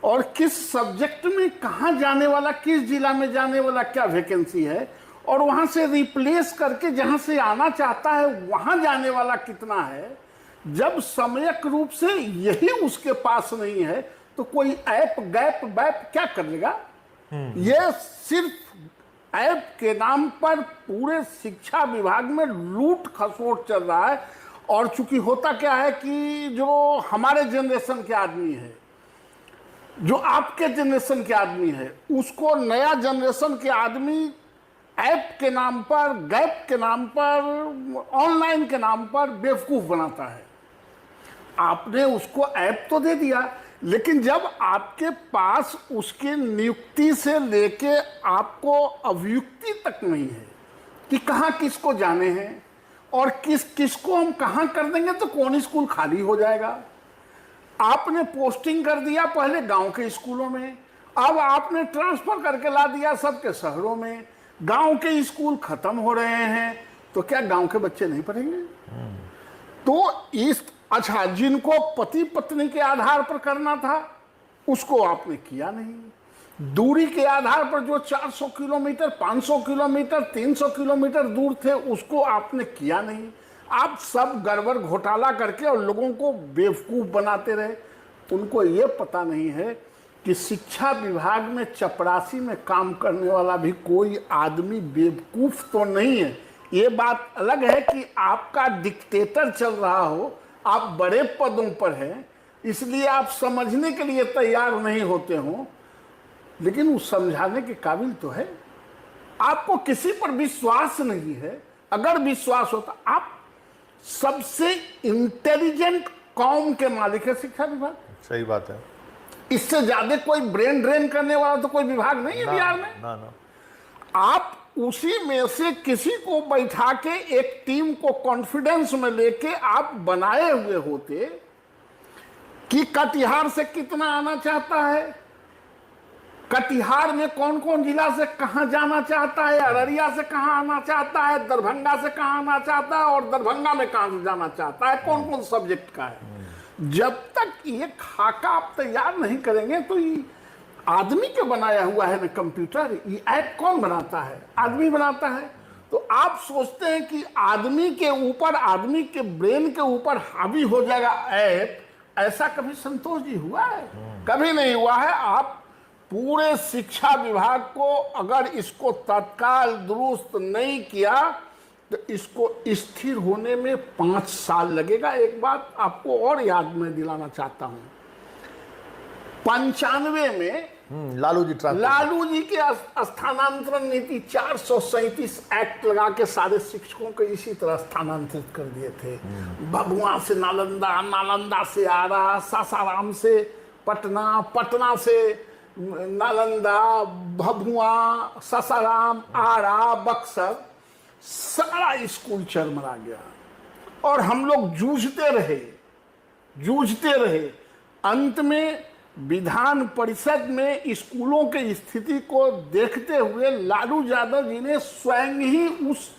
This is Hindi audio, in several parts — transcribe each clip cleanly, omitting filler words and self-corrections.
और किस सब्जेक्ट में कहाँ जाने वाला, किस जिला में जाने वाला, क्या वैकेंसी है, और वहाँ से रिप्लेस करके जहाँ से आना चाहता है वहाँ जाने वाला कितना है। जब सम्यक रूप से यही उसके पास नहीं है तो कोई ऐप गैप वैप क्या कर लेगा। ये सिर्फ ऐप के नाम पर पूरे शिक्षा विभाग में लूट खसोट चल रहा है। और चूंकि होता क्या है कि जो हमारे जनरेशन के आदमी है, जो आपके जनरेशन के आदमी है, उसको नया जनरेशन के आदमी ऐप के नाम पर, गैप के नाम पर, ऑनलाइन के नाम पर बेवकूफ बनाता है। आपने उसको ऐप तो दे दिया, लेकिन जब आपके पास उसके नियुक्ति से लेके आपको अभियुक्ति तक नहीं है कि कहाँ किसको जाने हैं और किसको हम कहाँ कर देंगे तो कौन स्कूल खाली हो जाएगा। आपने पोस्टिंग कर दिया पहले गांव के स्कूलों में, अब आपने ट्रांसफर करके ला दिया सबके शहरों में। गांव के स्कूल खत्म हो रहे हैं तो क्या गांव के बच्चे नहीं पढ़ेंगे? तो इस अच्छा, जिनको पति पत्नी के आधार पर करना था उसको आपने किया नहीं। दूरी के आधार पर जो 400 किलोमीटर, 500 किलोमीटर, 300 किलोमीटर दूर थे उसको आपने किया नहीं। आप सब गड़बड़ घोटाला करके और लोगों को बेवकूफ बनाते रहे। उनको ये पता नहीं है कि शिक्षा विभाग में चपरासी में काम करने वाला भी कोई आदमी बेवकूफ तो नहीं है। ये बात अलग है कि आपका डिक्टेटर चल रहा हो, आप बड़े पदों पर हैं, इसलिए आप समझने के लिए तैयार नहीं होते हो, लेकिन वो समझाने के काबिल तो है। आपको किसी पर विश्वास नहीं है। अगर विश्वास होता, आप सबसे इंटेलिजेंट कौम के मालिक है शिक्षा विभाग। सही बात है। इससे ज्यादा कोई ब्रेन ड्रेन करने वाला तो कोई विभाग नहीं है बिहार में। ना। आप उसी में से किसी को बैठा के एक टीम को कॉन्फिडेंस में लेके आप बनाए हुए होते कि कटिहार से कितना आना चाहता है, कटिहार में कौन कौन जिला से कहां जाना चाहता है, अररिया से कहां आना चाहता है, दरभंगा से कहां आना चाहता है, और दरभंगा में कहां से जाना चाहता है, कौन कौन सब्जेक्ट का है। जब तक ये खाका आप तैयार नहीं करेंगे तो ये आदमी के बनाया हुआ है ना कंप्यूटर, ये ऐप कौन बनाता है? आदमी बनाता है। तो आप सोचते हैं कि आदमी के ऊपर, आदमी के ब्रेन के ऊपर हावी हो जाएगा ऐप। ऐसा कभी संतोष जी हुआ है? कभी नहीं हुआ है। आप पूरे शिक्षा विभाग को अगर इसको तत्काल दुरुस्त नहीं किया तो इसको स्थिर होने में 5 साल लगेगा। एक बात आपको और याद में दिलाना चाहता हूं, 95 में लालू जी के स्थानांतरण नीति 437 एक्ट लगा के सारे शिक्षकों को इसी तरह स्थानांतरित कर दिए थे। भभुआ से नालंदा, नालंदा से आरा, सासाराम से पटना, पटना से नालंदा, भभुआ, सासाराम, आरा, बक्सर, सारा स्कूल चरमरा गया। और हम लोग जूझते रहे। अंत में विधान परिषद में स्कूलों की स्थिति को देखते हुए लालू यादव जी ने स्वयं ही उस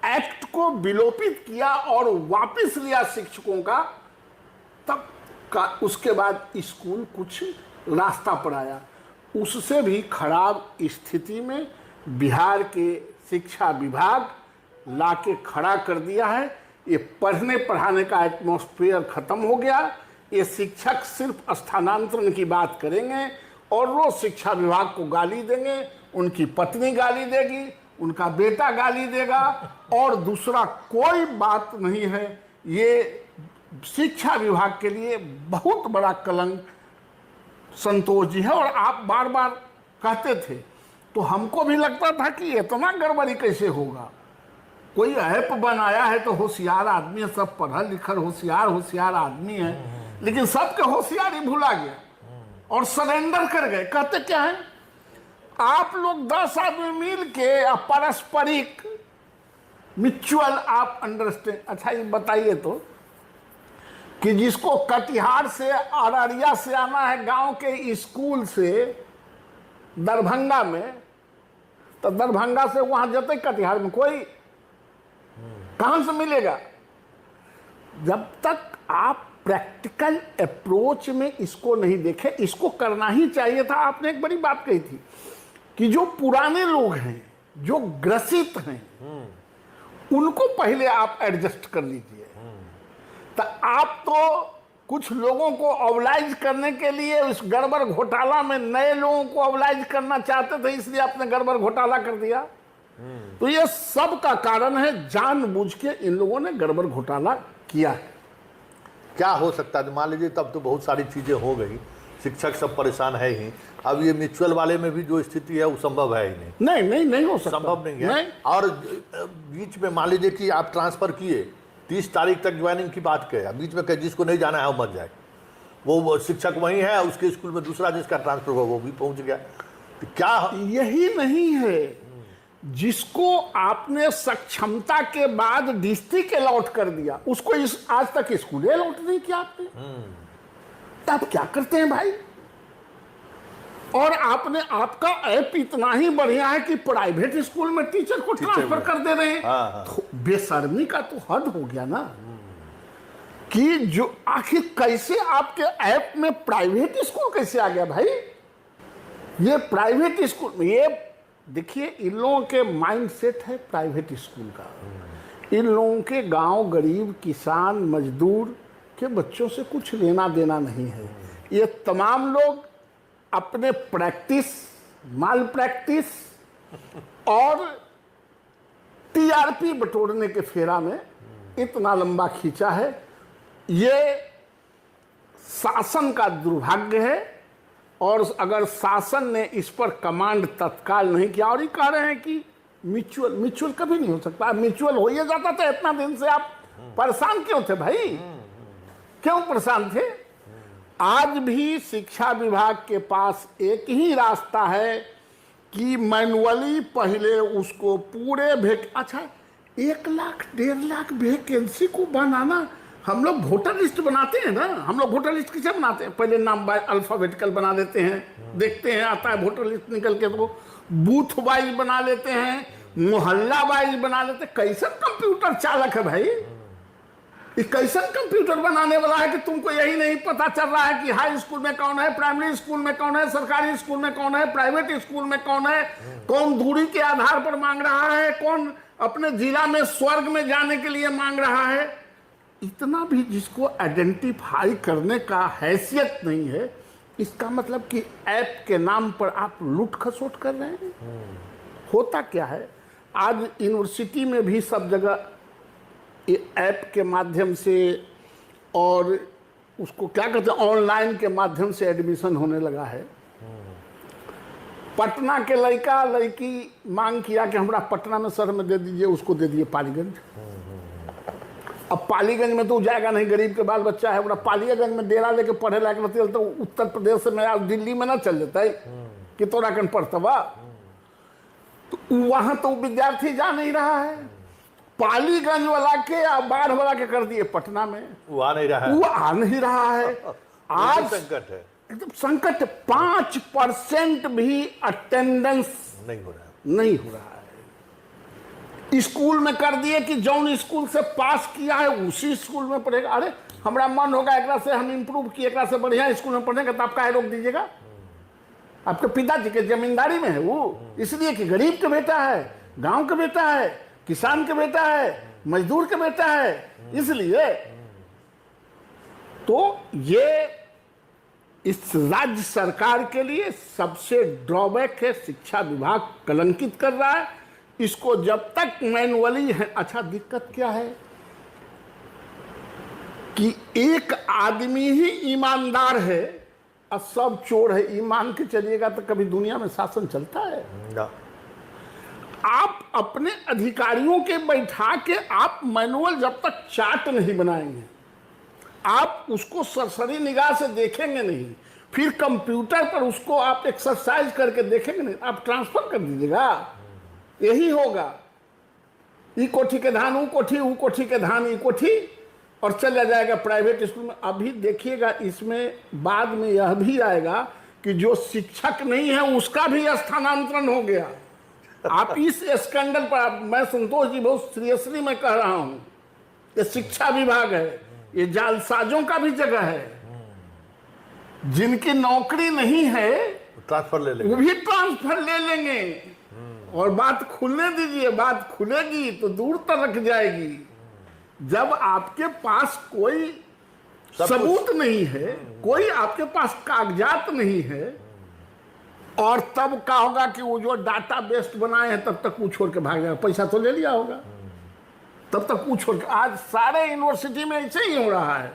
एक्ट को विलोपित किया और वापस लिया शिक्षकों का। तब का उसके बाद स्कूल कुछ रास्ता पर आया। उससे भी खराब स्थिति में बिहार के शिक्षा विभाग लाके खड़ा कर दिया है। ये पढ़ने पढ़ाने का एटमॉस्फेयर खत्म हो गया। ये शिक्षक सिर्फ स्थानांतरण की बात करेंगे और रोज शिक्षा विभाग को गाली देंगे, उनकी पत्नी गाली देगी, उनका बेटा गाली देगा, और दूसरा कोई बात नहीं है। ये शिक्षा विभाग के लिए बहुत बड़ा कलंक संतोष जी है। और आप बार बार कहते थे तो हमको भी लगता था कि इतना गड़बड़ी कैसे होगा। कोई ऐप बनाया है तो होशियार आदमी है, सब पढ़ा लिखा होशियार आदमी है, लेकिन सबके होशियारी भुला गया और सरेंडर कर गए। कहते क्या है, आप लोग 10 आदमी मिल के पारस्परिक म्यूचुअल आप अंडरस्टैंड। अच्छा ये बताइए तो कि जिसको कटिहार से, अररिया से आना है गांव के स्कूल से दरभंगा में, तो दरभंगा से वहां जाते कटिहार में कोई कहां से मिलेगा? जब तक आप प्रैक्टिकल अप्रोच में इसको नहीं देखे। इसको करना ही चाहिए था। आपने एक बड़ी बात कही थी कि जो पुराने लोग हैं, जो ग्रसित हैं, उनको पहले आप एडजस्ट कर लीजिए। तो आप तो कुछ लोगों को ऑबलाइज करने के लिए इस गड़बड़ घोटाला में नए लोगों को ऑबलाइज करना चाहते थे, इसलिए आपने गड़बड़ घोटाला कर दिया। तो ये सब का कारण है, जानबूझ के इन लोगों ने गड़बड़ घोटाला किया है। क्या हो सकता है? मान लीजिए तब तो बहुत सारी चीजें हो गई, शिक्षक सब परेशान है ही। अब ये म्यूचुअल वाले में भी जो स्थिति है वो संभव है ही नहीं। नहीं हो सकता, संभव नहीं है। और बीच में मान लीजिए कि आप ट्रांसफर किए, 30 तारीख तक ज्वाइनिंग की बात किया, बीच में जिसको नहीं जाना है वो मत जाए। वो शिक्षक वहीं है, उसके स्कूल में दूसरा जिसका ट्रांसफर हुआ वो भी पहुंच गया। तो क्या यही नहीं है, जिसको आपने सक्षमता के बाद डिस्ट्रिक्ट अलॉट कर दिया, उसको आज तक स्कूल अलॉट नहीं किया आपने। तब क्या करते हैं भाई? और आपने, आपका ऐप इतना ही बढ़िया है कि प्राइवेट स्कूल में टीचर को ट्रांसफर कर दे रहे हैं। तो बेशर्मी का तो हद हो गया ना, कि जो आखिर कैसे आपके ऐप में प्राइवेट स्कूल कैसे आ गया भाई? ये प्राइवेट स्कूल में, ये देखिए इन लोगों के माइंडसेट है प्राइवेट स्कूल का। इन लोगों के गांव गरीब किसान मजदूर के बच्चों से कुछ लेना देना नहीं है। ये तमाम लोग अपने प्रैक्टिस, माल प्रैक्टिस और टीआरपी बटोरने के फेरा में इतना लंबा खींचा है। ये शासन का दुर्भाग्य है। और अगर शासन ने इस पर कमांड तत्काल नहीं किया, और ये कह रहे हैं कि म्यूचुअल कभी नहीं हो सकता। म्यूचुअल हो ही जाता था, इतना दिन से आप परेशान क्यों थे भाई? क्यों परेशान थे? आज भी शिक्षा विभाग के पास एक ही रास्ता है कि मैनुअली पहले उसको पूरे अच्छा 1 लाख 1.5 लाख वैकेंसी को बनाना। हम लोग वोटर लिस्ट बनाते हैं ना, हम लोग वोटर लिस्ट किसे बनाते हैं? पहले नाम बाय अल्फाबेटिकल बना देते हैं, देखते हैं आता है वोटर लिस्ट निकल के, तो बूथ वाइज बना लेते हैं, मोहल्ला वाइज बना लेते हैं। कैसा कंप्यूटर चालक है भाई? ये कैसा कंप्यूटर बनाने वाला है कि तुमको यही नहीं पता चल रहा है कि हाई स्कूल में कौन है, प्राइमरी स्कूल में कौन है, सरकारी स्कूल में कौन है, प्राइवेट स्कूल में कौन है, कौन दूरी के आधार पर मांग रहा है, कौन अपने जिला में स्वर्ग में जाने के लिए मांग रहा है। इतना भी जिसको आइडेंटिफाई करने का हैसियत नहीं है, इसका मतलब कि ऐप के नाम पर आप लूट खसोट कर रहे हैं। होता क्या है, आज यूनिवर्सिटी में भी सब जगह ऐप के माध्यम से और उसको क्या कहते हैं, ऑनलाइन के माध्यम से एडमिशन होने लगा है। पटना के लड़का लड़की मांग किया कि हमरा पटना में सर में दे दीजिए, उसको दे दिए पालीगंज। अब पालीगंज में तो जाएगा नहीं, गरीब के बाल बच्चा है, पालीगंज में डेरा लेके पढ़े लायक रहती है, तो उत्तर प्रदेश से मैं दिल्ली में ना चल जाता है कि तोरा कन पढ़तवा। तो वहां तो विद्यार्थी जा नहीं रहा है। पालीगंज वाला के बाढ़ वाला के कर दिए पटना में, वो आ नहीं रहा है। वो आ नहीं रहा है। आज संकट है, एकदम संकट। 5% भी अटेंडेंस नहीं हो रहा है। स्कूल में कर दिए कि जौन स्कूल से पास किया है उसी स्कूल में पढ़ेगा। अरे हमारा मन होगा एकरा से हम इम्प्रूव किए, एकरा से बढ़िया स्कूल में पढ़ने का, तो आप काहे रोक दीजिएगा? आपके पिताजी के जमींदारी में है वो, इसलिए कि गरीब का बेटा है, गांव का बेटा है, किसान का बेटा है, मजदूर का बेटा है, इसलिए। तो ये इस राज्य सरकार के लिए सबसे ड्रॉबैक है। शिक्षा विभाग कलंकित कर रहा है इसको जब तक मैनुअली है। अच्छा, दिक्कत क्या है कि एक आदमी ही ईमानदार है और सब चोर है। ईमान के चलिएगा तो कभी दुनिया में शासन चलता है? आप अपने अधिकारियों के बैठा के आप मैनुअल जब तक चार्ट नहीं बनाएंगे, आप उसको सरसरी निगाह से देखेंगे नहीं, फिर कंप्यूटर पर उसको आप एक्सरसाइज करके देखेंगे नहीं, आप ट्रांसफर कर दीजिएगा। यही होगा, ई कोठी के धान ऊ कोठी के धान ई कोठी, और चला जाएगा प्राइवेट स्कूल में। अभी देखिएगा इसमें बाद में यह भी आएगा कि जो शिक्षक नहीं है उसका भी स्थानांतरण हो गया। आप इस स्कैंडल पर, मैं संतोष जी बहुत सीरियसली मैं कह रहा हूं, ये शिक्षा विभाग है, ये जालसाजों का भी जगह है। जिनकी नौकरी नहीं है ट्रांसफर ले वो लेंगे। भी ट्रांसफर ले लेंगे, और बात खुलने दीजिए, बात खुलेगी तो दूर तक जाएगी। जब आपके पास कोई सबूत नहीं है, कोई आपके पास कागजात नहीं है, और तब क्या होगा कि वो जो डाटा बेस्ड बनाए हैं तब तक वो छोड़ के भाग जाएगा। पैसा तो ले लिया होगा, तब तक वो छोड़ के। आज सारे यूनिवर्सिटी में ऐसे ही हो रहा है,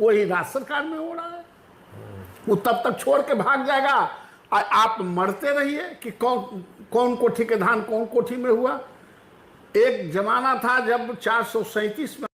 वही राज्य सरकार में हो रहा है। वो तब तक छोड़ के भाग जाएगा, आप मरते रहिए कि कौन कोठी के धान कौन कोठी में हुआ। एक जमाना था जब 437 में